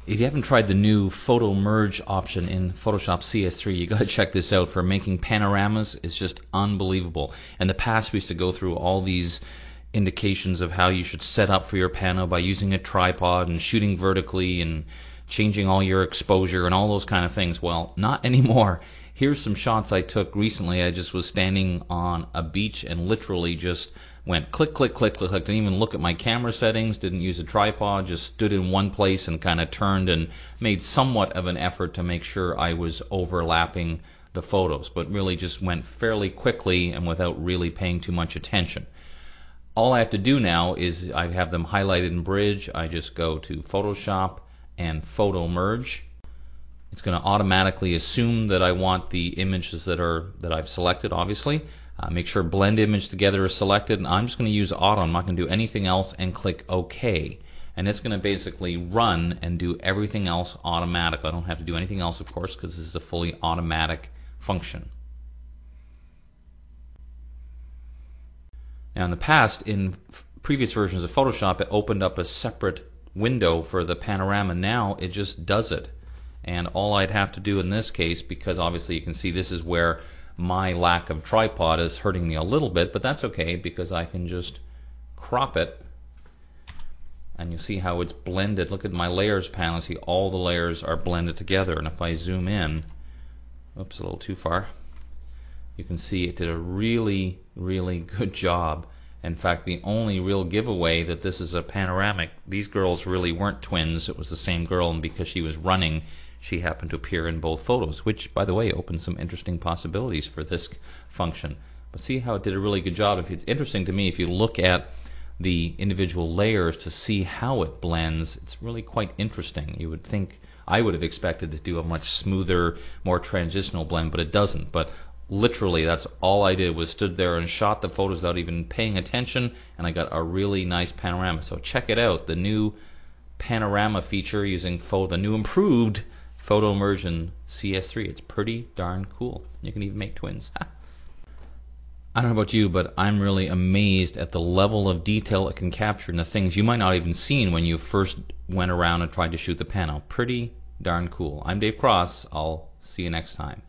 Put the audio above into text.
If you haven't tried the new photo merge option in Photoshop CS3, you got to check this out. For making panoramas, it's just unbelievable. In the past, we used to go through all these indications of how you should set up for your pano by using a tripod and shooting vertically and changing all your exposure and all those kind of things. Well, not anymore. Here's some shots I took recently. I just was standing on a beach and literally just went click, click, click, click, click. Didn't even look at my camera settings, didn't use a tripod, just stood in one place and kind of turned and made somewhat of an effort to make sure I was overlapping the photos, but really just went fairly quickly and without really paying too much attention. All I have to do now is I have them highlighted in Bridge. I just go to Photoshop and Photo Merge. It's going to automatically assume that I want the images that I've selected, obviously. Make sure blend image together is selected, and I'm just going to use auto. I'm not going to do anything else, and click OK. And it's going to basically run and do everything else automatic. I don't have to do anything else, of course, because this is a fully automatic function. Now in the past, in previous versions of Photoshop, it opened up a separate window for the panorama. Now it just does it. And all I'd have to do in this case, because obviously you can see this is where my lack of tripod is hurting me a little bit, but that's okay because I can just crop it and you see how it's blended. Look at my layers panel. See, all the layers are blended together, and if I zoom in, oops, a little too far, you can see it did a really, really good job. In fact, the only real giveaway that this is a panoramic, these girls really weren't twins. It was the same girl, and because she was running, she happened to appear in both photos, which, by the way, opens some interesting possibilities for this function. But see how it did a really good job. If it's interesting to me, if you look at the individual layers to see how it blends, it's really quite interesting. You would think, I would have expected to do a much smoother, more transitional blend, but it doesn't. But literally, that's all I did, was stood there and shot the photos without even paying attention, and I got a really nice panorama. So check it out, the new panorama feature using the new improved Photo Merge in CS3. It's pretty darn cool. You can even make twins. I don't know about you, but I'm really amazed at the level of detail it can capture and the things you might not even seen when you first went around and tried to shoot the pano. Pretty darn cool. I'm Dave Cross. I'll see you next time.